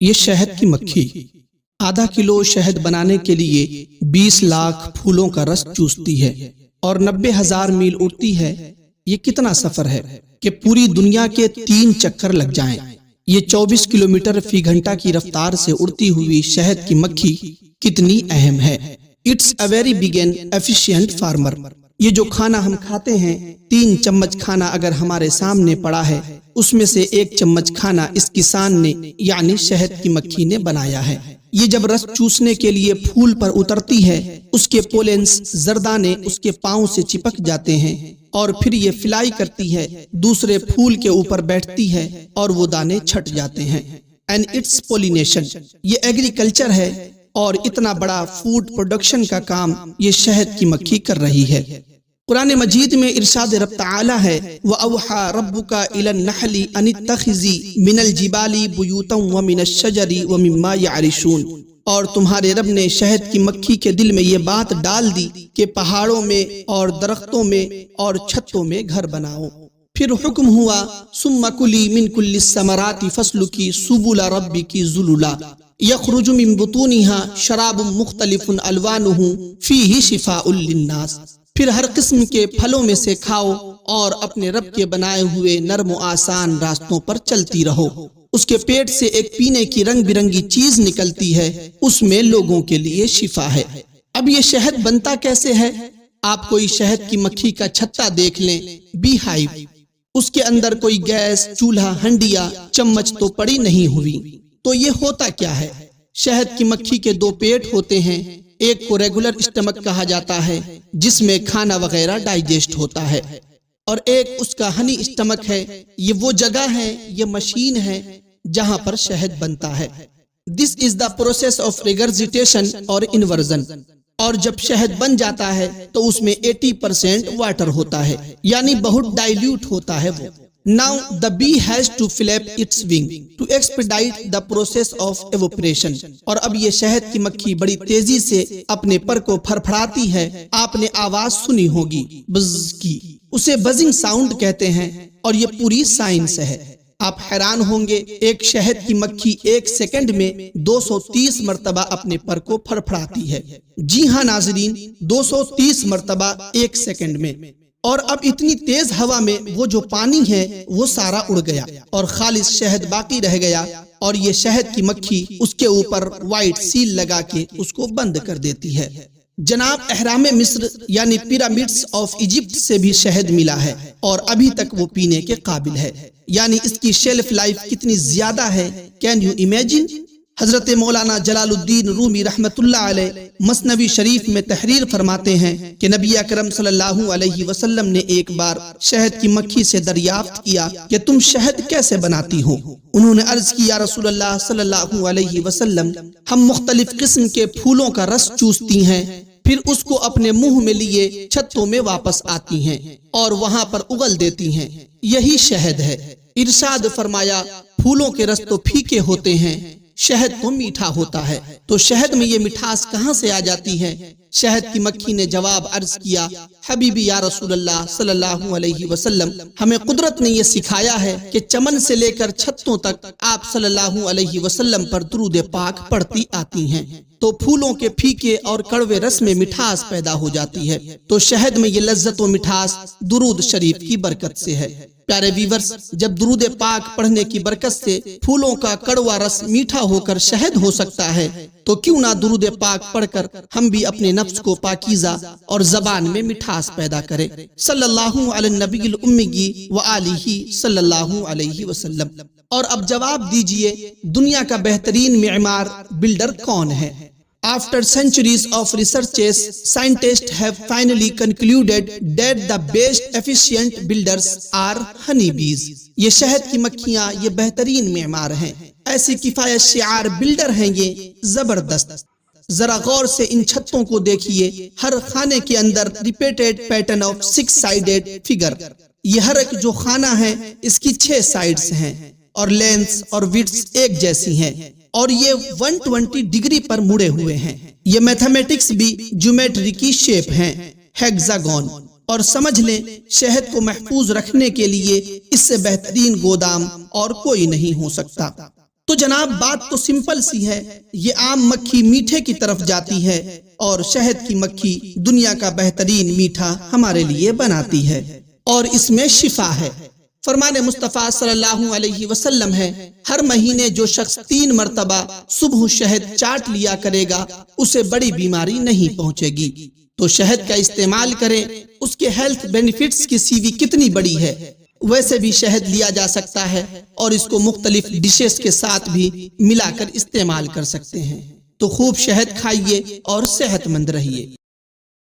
یہ شہد کی مکھی آدھا کلو شہد بنانے کے لیے 20 لاکھ پھولوں کا رس چوستی ہے اور 90,000 میل اڑتی ہے۔ یہ کتنا سفر ہے کہ پوری دنیا کے 3 چکر لگ جائیں۔ یہ 24 کلومیٹر فی گھنٹہ کی رفتار سے اڑتی ہوئی شہد کی مکھی کتنی اہم ہے۔ It's a very big and efficient farmer. یہ جو کھانا ہم کھاتے ہیں، 3 چمچ کھانا اگر ہمارے سامنے پڑا ہے، اس میں سے 1 چمچ کھانا اس کسان نے یعنی شہد کی مکھی نے بنایا ہے۔ یہ جب رس چوسنے کے لیے پھول پر اترتی ہے، اس کے پولنس زردانے اس کے پاؤں سے چپک جاتے ہیں اور پھر یہ فلائی کرتی ہے، دوسرے پھول کے اوپر بیٹھتی ہے اور وہ دانے چھٹ جاتے ہیں۔ And it's pollination. یہ ایگریکلچر ہے اور اتنا بڑا فوڈ پروڈکشن کا کام یہ شہد کی مکھی کر رہی ہے۔ قرآن مجید میں ارشاد رب تعالی ہے وَأَوْحَى رَبُّكَ إِلَى النَّحْلِ أَنِ اتَّخِذِي مِنَ الْجِبَالِ بُيُوتًا وَمِنَ الشَّجَرِ وَمِمَّا يَعْرِشُونَ۔ اور تمہارے رب نے شہد کی مکھی کے دل میں یہ بات ڈال دی کہ پہاڑوں میں اور درختوں میں اور چھتوں میں گھر بناؤ۔ پھر حکم ہوا ثُمَّ كُلِي مِن كُلِّ الثَّمَرَاتِ فَاسْلُكِي سُبُلَ رَبِّكِ ذُلُلًا يَخْرُجُ مِن بُطُونِهَا شَرَابٌ مُخْتَلِفٌ أَلْوَانُهُ فِيهِ شِفَاءٌ لِلنَّاسِ۔ پھر ہر قسم کے پھلوں میں سے کھاؤ اور اپنے رب کے بنائے ہوئے نرم و آسان راستوں پر چلتی رہو۔ اس کے پیٹ سے ایک پینے کی رنگ برنگی چیز نکلتی ہے، اس میں لوگوں کے لیے شفا ہے۔ اب یہ شہد بنتا کیسے ہے؟ آپ کوئی شہد کی مکھی کا چھتا دیکھ لیں، بی ہائیو، اس کے اندر کوئی گیس، چولہا، ہنڈیا، چمچ تو پڑی نہیں ہوئی۔ تو یہ ہوتا کیا ہے؟ شہد کی مکھی کے 2 پیٹ ہوتے ہیں، ایک کو ریگولر اسٹمک کہا جاتا ہے جس میں کھانا وغیرہ ڈائجسٹ ہوتا ہے، اور ایک اس کا ہنی اسٹمک ہے۔ یہ وہ جگہ ہے، یہ مشین ہے جہاں پر شہد بنتا ہے۔ دس از دا پروسیس آف ریگرزیٹیشن اور انورژن۔ اور جب شہد بن جاتا ہے تو اس میں 80% واٹر ہوتا ہے، یعنی بہت ڈائلیوٹ ہوتا ہے وہ۔ Now the bee has to flap its wing to expedite the process of evaporation۔ اور اب یہ شہد کی مکھی بڑی تیزی سے اپنے پر کو پھڑپھڑاتی ہے۔ آپ نے آواز سنی ہوگی بز کی، اسے بزنگ ساؤنڈ کہتے ہیں، اور یہ پوری سائنس ہے۔ آپ حیران ہوں گے، ایک شہد کی مکھی 1 سیکنڈ میں 230 مرتبہ اپنے پر کو پھڑپھڑاتی ہے۔ جی ہاں ناظرین، 230 مرتبہ 1 سیکنڈ میں۔ اور اب اتنی تیز ہوا میں وہ جو پانی ہے وہ سارا اڑ گیا اور خالص شہد باقی رہ گیا، اور یہ شہد کی مکھی اس کے اوپر وائٹ سیل لگا کے اس کو بند کر دیتی ہے۔ جناب اہرام مصر یعنی پیرامڈس آف ایجپٹ سے بھی شہد ملا ہے اور ابھی تک وہ پینے کے قابل ہے، یعنی اس کی شیلف لائف کتنی زیادہ ہے، کین یو امیجن؟ حضرت مولانا جلال الدین رومی رحمت اللہ علیہ مثنوی شریف میں تحریر فرماتے ہیں کہ نبی اکرم صلی اللہ علیہ وسلم نے ایک بار شہد کی مکھی سے دریافت کیا کہ تم شہد کیسے بناتی ہو؟ انہوں نے عرض کی یا رسول اللہ صلی اللہ علیہ وسلم، ہم مختلف قسم کے پھولوں کا رس چوستی ہیں، پھر اس کو اپنے منہ میں لیے چھتوں میں واپس آتی ہیں اور وہاں پر اگل دیتی ہیں، یہی شہد ہے۔ ارشاد فرمایا پھولوں کے رس تو پھیکے ہوتے ہیں، شہد تو میٹھا ہوتا ہے، تو شہد میں یہ مٹھاس کہاں سے آ جاتی ہے؟ شہد کی مکھی نے جواب عرض کیا حبیبی یا رسول اللہ صلی اللہ علیہ وسلم، ہمیں قدرت نے یہ سکھایا ہے کہ چمن سے لے کر چھتوں تک آپ صلی اللہ علیہ وسلم پر درود پاک پڑھتی آتی ہیں، تو پھولوں کے پھیکے اور کڑوے رس میں مٹھاس پیدا ہو جاتی ہے، تو شہد میں یہ لذت و مٹھاس درود شریف کی برکت سے ہے۔ پیارے ویورز، جب درود پاک پڑھنے کی برکت سے پھولوں کا کڑوا رس میٹھا ہو کر شہد ہو سکتا ہے، تو کیوں نہ درود پاک پڑھ کر ہم بھی اپنے نفس کو پاکیزہ اور زبان میں مٹھاس پیدا کریں۔ صلی اللہ علی النبی الأمی وآلہ صلی اللہ علیہ وسلم۔ اور اب جواب دیجئے، دنیا کا بہترین معمار بلڈر کون ہے؟ After centuries of researches, scientists have finally concluded that the best efficient builders are honeybees۔ یہ شہد کی مکھیاں یہ بہترین معمار ہیں، ایسی کفایت شعار بلڈر ہیں یہ زبردست۔ ذرا غور سے ان چھتوں کو دیکھیے، ہر خانے کے اندر repeated pattern of 6 sided figure۔ یہ ہر ایک جو خانہ ہے اس کی 6 سائڈز ہیں اور لینس اور وڈث ایک جیسی ہیں، اور یہ 120 ڈگری پر مڑے ہوئے ہیں۔ یہ میتھمیٹکس بھی جیومیٹری کی شیپ ہیں، ہیگزاگون۔ اور سمجھ لیں شہد کو محفوظ رکھنے کے لیے اس سے بہترین گودام اور کوئی نہیں ہو سکتا۔ تو جناب بات تو سمپل سی ہے، یہ عام مکھی میٹھے کی طرف جاتی ہے اور شہد کی مکھی دنیا کا بہترین میٹھا ہمارے لیے بناتی ہے، اور اس میں شفا ہے۔ فرمان مصطفیٰ صلی اللہ علیہ وسلم ہے، ہر مہینے جو شخص 3 مرتبہ صبح شہد چاٹ لیا کرے گا اسے بڑی بیماری نہیں پہنچے گی۔ تو شہد کا استعمال کریں، اس کے ہیلتھ بینیفٹس کی سی وی کتنی بڑی ہے۔ ویسے بھی شہد لیا جا سکتا ہے اور اس کو مختلف ڈشز کے ساتھ بھی ملا کر استعمال کر سکتے ہیں۔ تو خوب شہد کھائیے اور صحت مند رہیے۔